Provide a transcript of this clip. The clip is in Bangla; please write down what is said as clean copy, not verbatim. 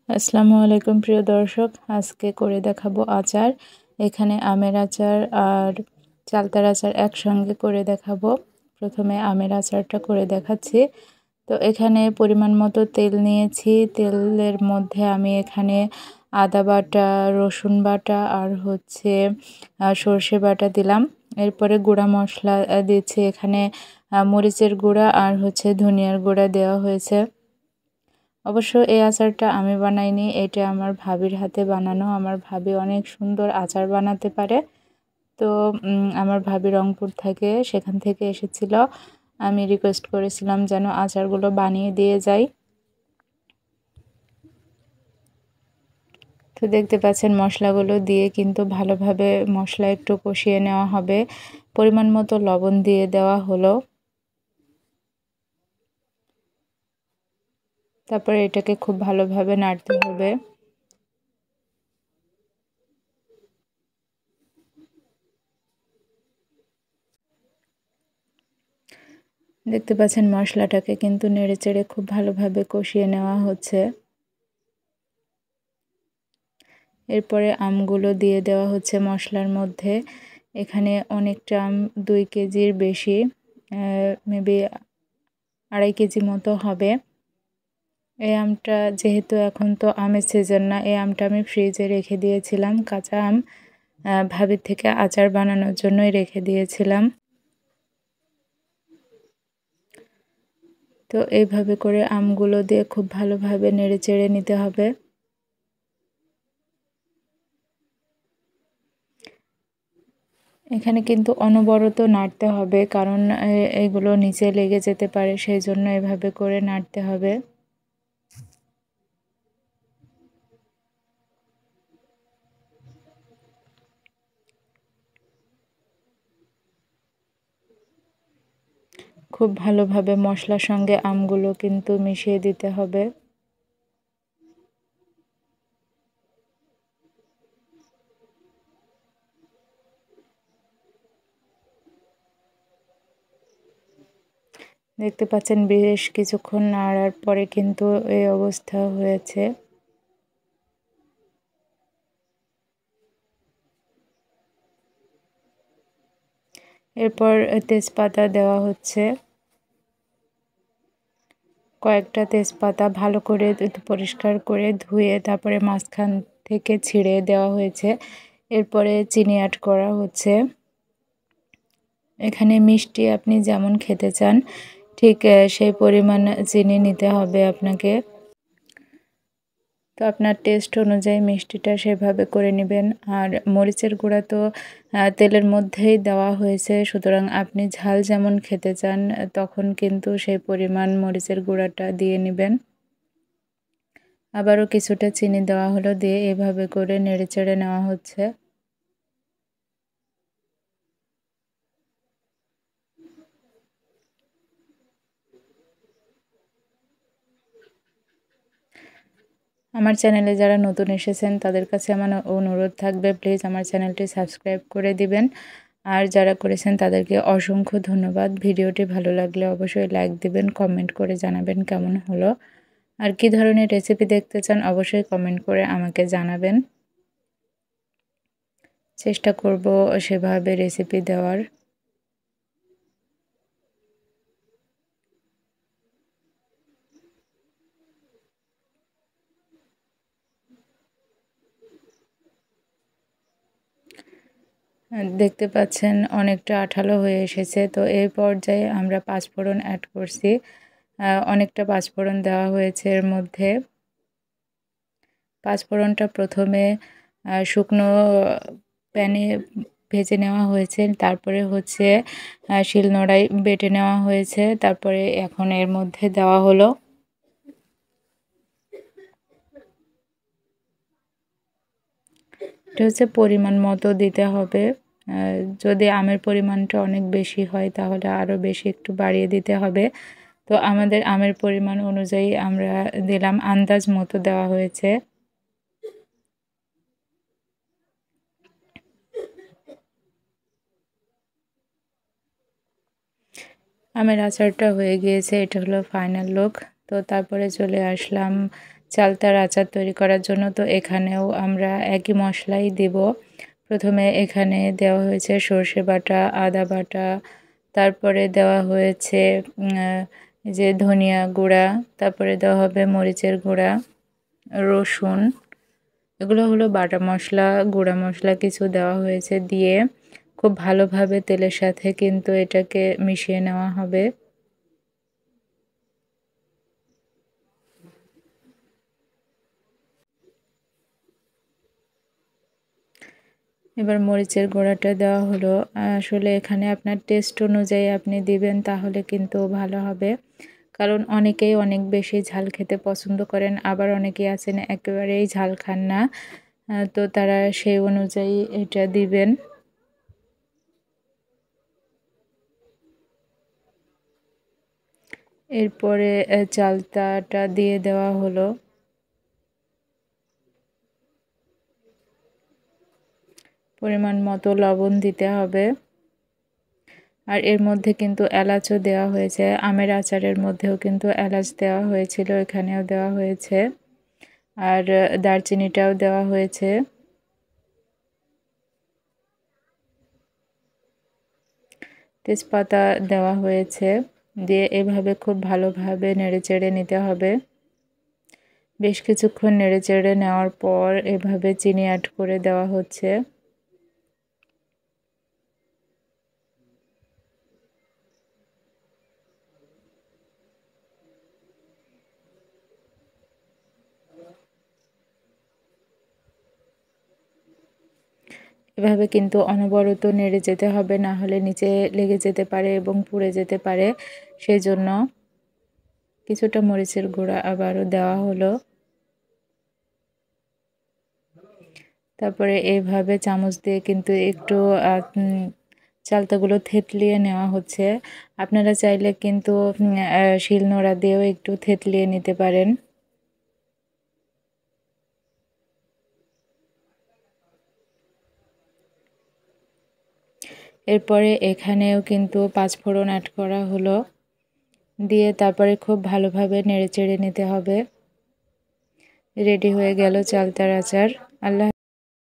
আসসালামু আলাইকুম প্রিয় দর্শক, আজকে করে দেখাবো আচার। এখানে আমের আচার আর চালতার আচার একসঙ্গে করে দেখাবো। প্রথমে আমের আচারটা করে দেখাচ্ছি। তো এখানে পরিমাণ মতো তেল নিয়েছি। তেলের মধ্যে আমি এখানে আদা বাটা, রসুন বাটা আর সর্ষে বাটা দিলাম। এরপরে গুঁড়া মশলা দিচ্ছি। এখানে মরিচের গুঁড়া আর ধনিয়ার গুঁড়া দেওয়া হয়েছে। অবশ্য এই আচারটা আমি বানাইনি, এটা আমার ভাবির হাতে বানানো। আমার ভাবি অনেক সুন্দর আচার বানাতে পারে। তো আমার ভাবি রংপুর থাকে, সেখান থেকে এসেছিল। আমি রিকোয়েস্ট করেছিলাম যেন আচারগুলো বানিয়ে দিয়ে যাই। তো দেখতে পাচ্ছেন মশলাগুলো দিয়ে কিন্তু ভালোভাবে মশলা একটু কষিয়ে নেওয়া হবে। পরিমাণ মতো লবণ দিয়ে দেওয়া হলো। তারপরে এটাকে খুব ভালোভাবে নাড়তে হবে। দেখতে পাচ্ছেন মশলাটাকে কিন্তু নেড়েচেড়ে খুব ভালোভাবে কষিয়ে নেওয়া হচ্ছে। এরপরে আমগুলো দিয়ে দেওয়া হচ্ছে মশলার মধ্যে। এখানে অনেকটা আম, 2 কেজির বেশি, মেবি 2.5 কেজি মতো হবে। এই আমটা যেহেতু এখন তো আমের সিজন না, এই আমটা আমি ফ্রিজে রেখে দিয়েছিলাম। কাঁচা আম ভাবির থেকে আচার বানানোর জন্যই রেখে দিয়েছিলাম। তো এইভাবে করে আমগুলো দিয়ে খুব ভালোভাবে নেড়েচেড়ে নিতে হবে। এখানে কিন্তু অনবরত নাড়তে হবে, কারণ এগুলো নিচে লেগে যেতে পারে, সেই জন্য এভাবে করে নাড়তে হবে। খুব ভালোভাবে মশলার সঙ্গে আমগুলো কিন্তু মিশিয়ে দিতে হবে। দেখতে পাচ্ছেন বেশ কিছুক্ষণ নাড়ার পরে কিন্তু এই অবস্থা হয়েছে। এরপর তেজপাতা দেওয়া হচ্ছে। কয়েকটা তেজপাতা ভালো করে পরিষ্কার করে ধুয়ে তারপরে মাঝখান থেকে ছিঁড়ে দেওয়া হয়েছে। এরপরে চিনি অ্যাড করা হচ্ছে। এখানে মিষ্টি আপনি যেমন খেতে চান ঠিক সেই পরিমাণ চিনি নিতে হবে আপনাকে। তো আপনার টেস্ট অনুযায়ী মিষ্টিটা সেভাবে করে নেবেন। আর মরিচের গুঁড়া তো তেলের মধ্যেই দেওয়া হয়েছে, সুতরাং আপনি ঝাল যেমন খেতে চান তখন কিন্তু সেই পরিমাণ মরিচের গুঁড়াটা দিয়ে নেবেন। আবারও কিছুটা চিনি দেওয়া হলো, দিয়ে এভাবে করে নেড়েচেড়ে নেওয়া হচ্ছে। আমার চ্যানেলে যারা নতুন এসেছেন তাদের কাছে আমার অনুরোধ থাকবে, প্লিজ আমার চ্যানেলটি সাবস্ক্রাইব করে দিবেন। আর যারা করেছেন তাদেরকে অসংখ্য ধন্যবাদ। ভিডিওটি ভালো লাগলে অবশ্যই লাইক দিবেন, কমেন্ট করে জানাবেন কেমন হলো। আর কি ধরনের রেসিপি দেখতে চান অবশ্যই কমেন্ট করে আমাকে জানাবেন। চেষ্টা করব সেভাবে রেসিপি দেওয়ার। দেখতে পাচ্ছেন অনেকটা আঠালো হয়ে এসেছে। তো এই পর্যায়ে আমরা পাঁচফোড়ন অ্যাড করছি। অনেকটা পাঁচফোড়ন দেওয়া হয়েছে এর মধ্যে। পাঁচফোড়নটা প্রথমে শুকনো প্যানে ভেজে নেওয়া হয়েছে, তারপরে শিলনোড়ায় বেটে নেওয়া হয়েছে, তারপরে এখন এর মধ্যে দেওয়া হলো। এটা পরিমাণ মতো দিতে হবে। যদি আমের পরিমাণটা অনেক বেশি হয় তাহলে আরও বেশি একটু বাড়িয়ে দিতে হবে। তো আমাদের আমের পরিমাণ অনুযায়ী আমরা দিলাম, আন্দাজ মতো দেওয়া হয়েছে। আমের আচারটা হয়ে গিয়েছে, এটা হলো ফাইনাল লুক। তো তারপরে চলে আসলাম চালতার আচার তৈরি করার জন্য। তো এখানেও আমরা একই মশলাই দেব। প্রথমে এখানে দেওয়া হয়েছে সর্ষে বাটা, আদা বাটা, তারপরে দেওয়া হয়েছে যে ধনিয়া গুঁড়া, তারপরে দেওয়া হবে মরিচের গুঁড়া, রসুন, এগুলো হলো বাটা মশলা, গুঁড়া মশলা কিছু দেওয়া হয়েছে। দিয়ে খুব ভালোভাবে তেলের সাথে কিন্তু এটাকে মিশিয়ে নেওয়া হবে। এবার মরিচের গুঁড়াটা দেওয়া হলো। আসলে এখানে আপনার টেস্ট অনুযায়ী আপনি দিবেন, তাহলে কিন্তু ভালো হবে। কারণ অনেকেই অনেক বেশি ঝাল খেতে পছন্দ করেন, আবার অনেকেই আছেন একেবারেই ঝাল খান না। তো তারা সেই অনুযায়ী এটা দিবেন। এরপরে চালতাটা দিয়ে দেওয়া হলো। পরিমাণ মতো লবণ দিতে হবে। আর এর মধ্যে কিন্তু এলাচও দেওয়া হয়েছে। আমের আচারের মধ্যেও কিন্তু এলাচ দেওয়া হয়েছিল, এখানেও দেওয়া হয়েছে। আর দারচিনিটাও দেওয়া হয়েছে। তেজপাতা দেওয়া হয়েছে। দিয়ে এভাবে খুব ভালোভাবে নেড়েচেড়ে নিতে হবে। বেশ কিছুক্ষণ নেড়েচেড়ে নেওয়ার পর এভাবে চিনি অ্যাড করে দেওয়া হচ্ছে। এভাবে কিন্তু অনবরত নেড়ে যেতে হবে, না হলে নিচে লেগে যেতে পারে এবং পুড়ে যেতে পারে। সেজন্য কিছুটা মরিচের গুঁড়া আবারও দেওয়া হলো। তারপরে এইভাবে চামচ দিয়ে কিন্তু একটু চালতাগুলো থেতলিয়ে নেওয়া হচ্ছে। আপনারা চাইলে কিন্তু শিলনোড়া দিয়েও একটু থেতলিয়ে নিতে পারেন। এরপরে এখানেও কিন্তু পাঁচফোড়ন অ্যাড করা হলো। দিয়ে তারপরে খুব ভালোভাবে নেড়েচেড়ে নিতে হবে। রেডি হয়ে গেল চালতার আচার। আল্লাহ।